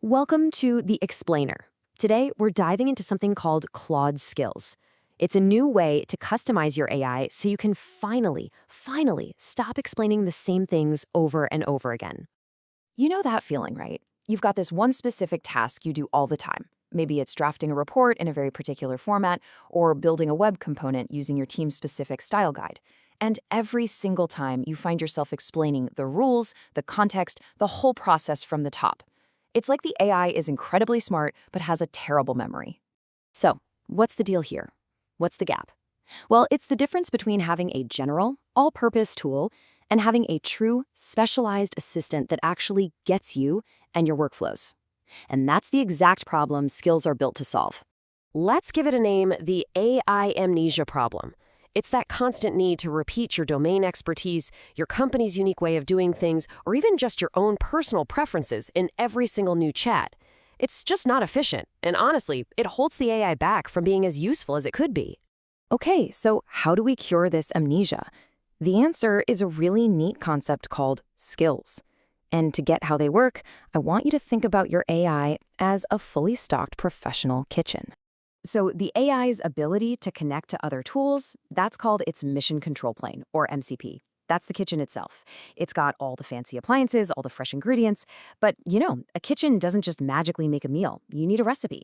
Welcome to The Explainer. Today, we're diving into something called Claude Skills. It's a new way to customize your AI so you can finally stop explaining the same things over and over again. You know that feeling, right? You've got this one specific task you do all the time. Maybe it's drafting a report in a very particular format or building a web component using your team's specific style guide. And every single time you find yourself explaining the rules, the context, the whole process from the top. It's like the AI is incredibly smart but has a terrible memory. So, what's the deal here? What's the gap? Well, it's the difference between having a general, all-purpose tool and having a true, specialized assistant that actually gets you and your workflows. And that's the exact problem skills are built to solve. Let's give it a name, the AI amnesia problem. It's that constant need to repeat your domain expertise, your company's unique way of doing things, or even just your own personal preferences in every single new chat. It's just not efficient, and honestly, it holds the AI back from being as useful as it could be. Okay, so how do we cure this amnesia? The answer is a really neat concept called skills. And to get how they work, I want you to think about your AI as a fully stocked professional kitchen. So the AI's ability to connect to other tools, that's called its mission control plane, or MCP. That's the kitchen itself. It's got all the fancy appliances, all the fresh ingredients. But, a kitchen doesn't just magically make a meal. You need a recipe.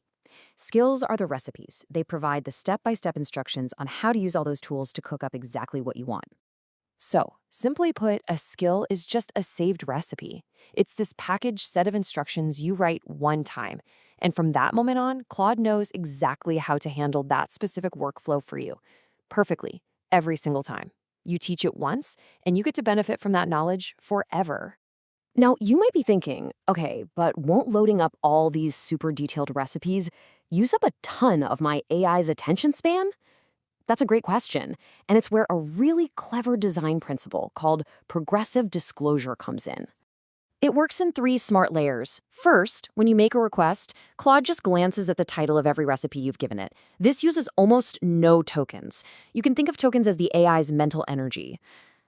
Skills are the recipes. They provide the step-by-step instructions on how to use all those tools to cook up exactly what you want. So, simply put, a skill is just a saved recipe. It's this packaged set of instructions you write one time. And from that moment on, Claude knows exactly how to handle that specific workflow for you. Perfectly, every single time. You teach it once, and you get to benefit from that knowledge forever. Now, you might be thinking, okay, but won't loading up all these super detailed recipes use up a ton of my AI's attention span? That's a great question, and it's where a really clever design principle called progressive disclosure comes in. It works in 3 smart layers. First, when you make a request, Claude just glances at the title of every recipe you've given it. This uses almost no tokens. You can think of tokens as the AI's mental energy.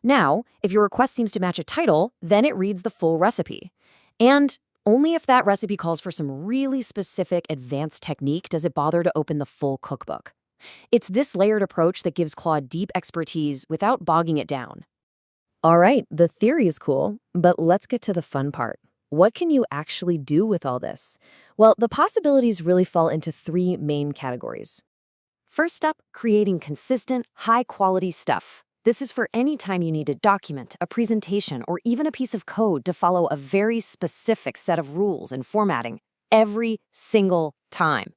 Now, if your request seems to match a title, then it reads the full recipe. And only if that recipe calls for some really specific advanced technique does it bother to open the full cookbook. It's this layered approach that gives Claude deep expertise without bogging it down. All right, the theory is cool, but let's get to the fun part. What can you actually do with all this? Well, the possibilities really fall into 3 main categories. First up, creating consistent, high-quality stuff. This is for any time you need a document, a presentation, or even a piece of code to follow a very specific set of rules and formatting every single time.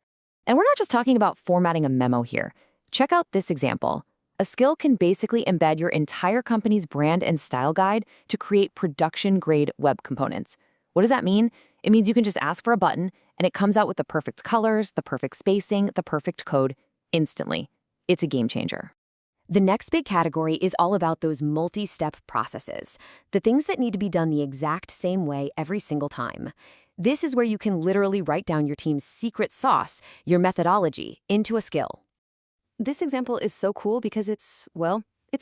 And we're not just talking about formatting a memo here. Check out this example. A skill can basically embed your entire company's brand and style guide to create production-grade web components. What does that mean? It means you can just ask for a button, and it comes out with the perfect colors, the perfect spacing, the perfect code instantly. It's a game changer. The next big category is all about those multi-step processes, the things that need to be done the exact same way every single time. This is where you can literally write down your team's secret sauce, your methodology, into a skill. This example is so cool because it's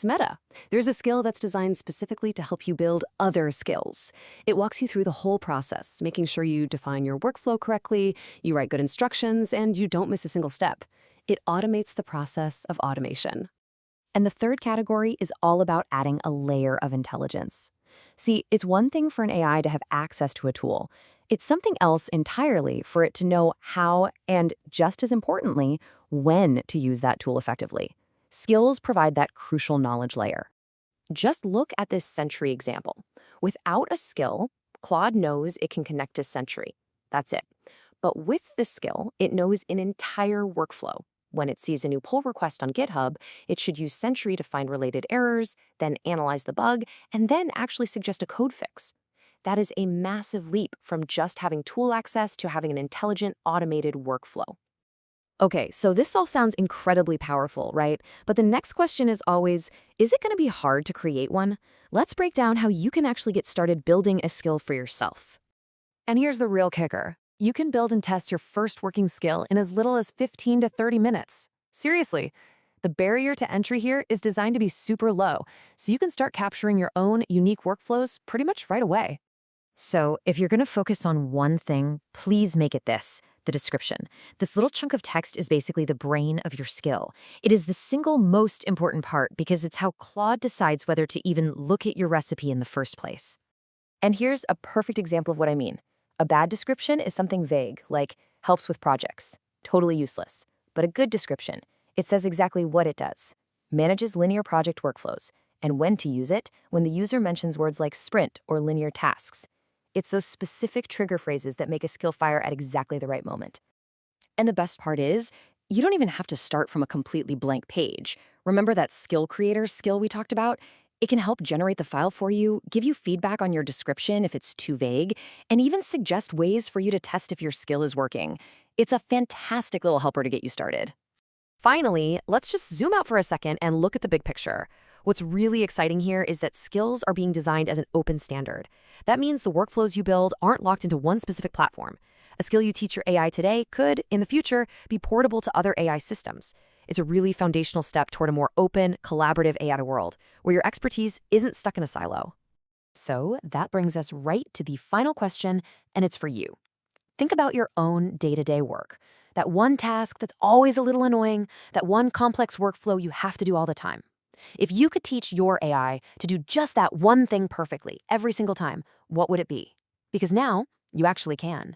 meta. There's a skill that's designed specifically to help you build other skills. It walks you through the whole process, making sure you define your workflow correctly, you write good instructions, and you don't miss a single step. It automates the process of automation. And the third category is all about adding a layer of intelligence. See, it's one thing for an AI to have access to a tool. It's something else entirely for it to know how and, just as importantly, when to use that tool effectively. Skills provide that crucial knowledge layer. Just look at this Sentry example. Without a skill, Claude knows it can connect to Sentry. That's it. But with the skill, it knows an entire workflow. When it sees a new pull request on GitHub, it should use Sentry to find related errors, then analyze the bug, and then actually suggest a code fix. That is a massive leap from just having tool access to having an intelligent, automated workflow. Okay, so this all sounds incredibly powerful, right? But the next question is always, is it going to be hard to create one? Let's break down how you can actually get started building a skill for yourself. And here's the real kicker. You can build and test your first working skill in as little as 15 to 30 minutes. Seriously, the barrier to entry here is designed to be super low, so you can start capturing your own unique workflows pretty much right away. So, if you're going to focus on one thing, please make it this: the description. This little chunk of text is basically the brain of your skill. It is the single most important part because it's how Claude decides whether to even look at your recipe in the first place. And here's a perfect example of what I mean. A bad description is something vague, like helps with projects, totally useless. But a good description, it says exactly what it does: manages linear project workflows, and when to use it when the user mentions words like sprint or linear tasks. It's those specific trigger phrases that make a skill fire at exactly the right moment. And the best part is, you don't even have to start from a completely blank page. Remember that skill creator skill we talked about? It can help generate the file for you, give you feedback on your description if it's too vague, and even suggest ways for you to test if your skill is working. It's a fantastic little helper to get you started. Finally, let's just zoom out for a second and look at the big picture. What's really exciting here is that skills are being designed as an open standard. That means the workflows you build aren't locked into one specific platform. A skill you teach your AI today could, in the future, be portable to other AI systems. It's a really foundational step toward a more open, collaborative AI world, where your expertise isn't stuck in a silo. So that brings us right to the final question, and it's for you. Think about your own day-to-day work. That one task that's always a little annoying, that one complex workflow you have to do all the time. If you could teach your AI to do just that one thing perfectly every single time, what would it be? Because now you actually can.